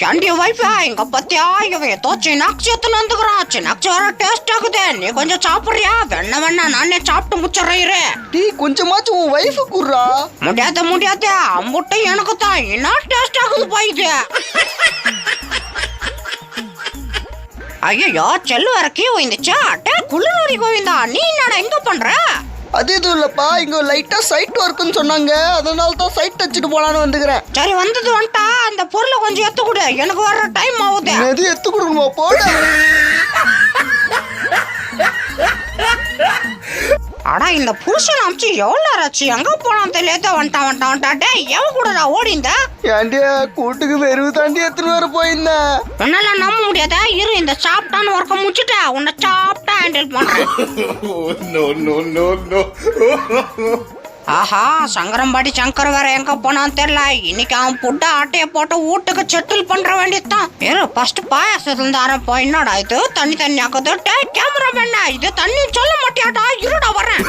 ஏண்டி வைஃபா இங்க பத்தியா இவன் ஏதோ சினாக்சி எத்தனை வந்துக்கிறான். சினாக்சி வர டேஸ்ட் ஆகுது. நீ கொஞ்சம் சாப்பிடுறியா? வேணா நானே சாப்பிட்டு முச்சறேன். டீ கொஞ்சமாச்சும் உன் வைஃபு குடுறா. முடியாது அம்புட்டு எனக்கு தான் என்ன டேஸ்ட் ஆகுது பாயுது. ஐயோ செல்லு வர கீ ஓய்ந்துச்சா? டே குளிரூரி கோவிந்தா, நீ என்னடா இங்க பண்ற? அது எதுவும் இல்லப்பா, இங்க லைட்டா சைட் ஒர்க்குன்னு சொன்னாங்க, அதனால தான் சைட் வச்சுட்டு போலான்னு வந்துக்கிறேன். சரி வந்துட்டா அந்த பொருளை கொஞ்சம் எத்து கொடு, எனக்கு வர்ற டைம் ஆகுது. எது எத்து கொடுக்கணுமா? போட. அடா இந்த புருஷன் அமிச்சு எவ்வளோ ஆச்சு, எங்க போனான் தெரியல. வந்துட்டான். டே எவன் கூட நான் ஓடிந்த? ஏண்டியா கூட்டுக்கு வெறுவு தாண்டி எத்தனை வர போயிருந்தேன். என்னால நம்ப முடியாத. இரு இந்த சாப்பிட்டான்னு ஒர்க்க முடிச்சுட்ட உன்னை சாப்பிட்டா ஹேண்டில் பண்றேன். ஆஹா சங்கரம்பாடி சங்கர் வேற எங்க போனான்னு தெரியல. இன்னைக்கு அவன் புட்ட ஆட்டைய போட்டு வீட்டுக்கு செட்டில் பண்ற வேண்டியதுதான். ஏறு ஃபர்ஸ்ட் பாயாசத்துல இருந்து ஆரம்பம். என்னடா இது தண்ணி ஆக்குது? டே கேமரா மேன், இது தண்ணி சொல்ல மாட்டியாடா? இருடா வரேன்.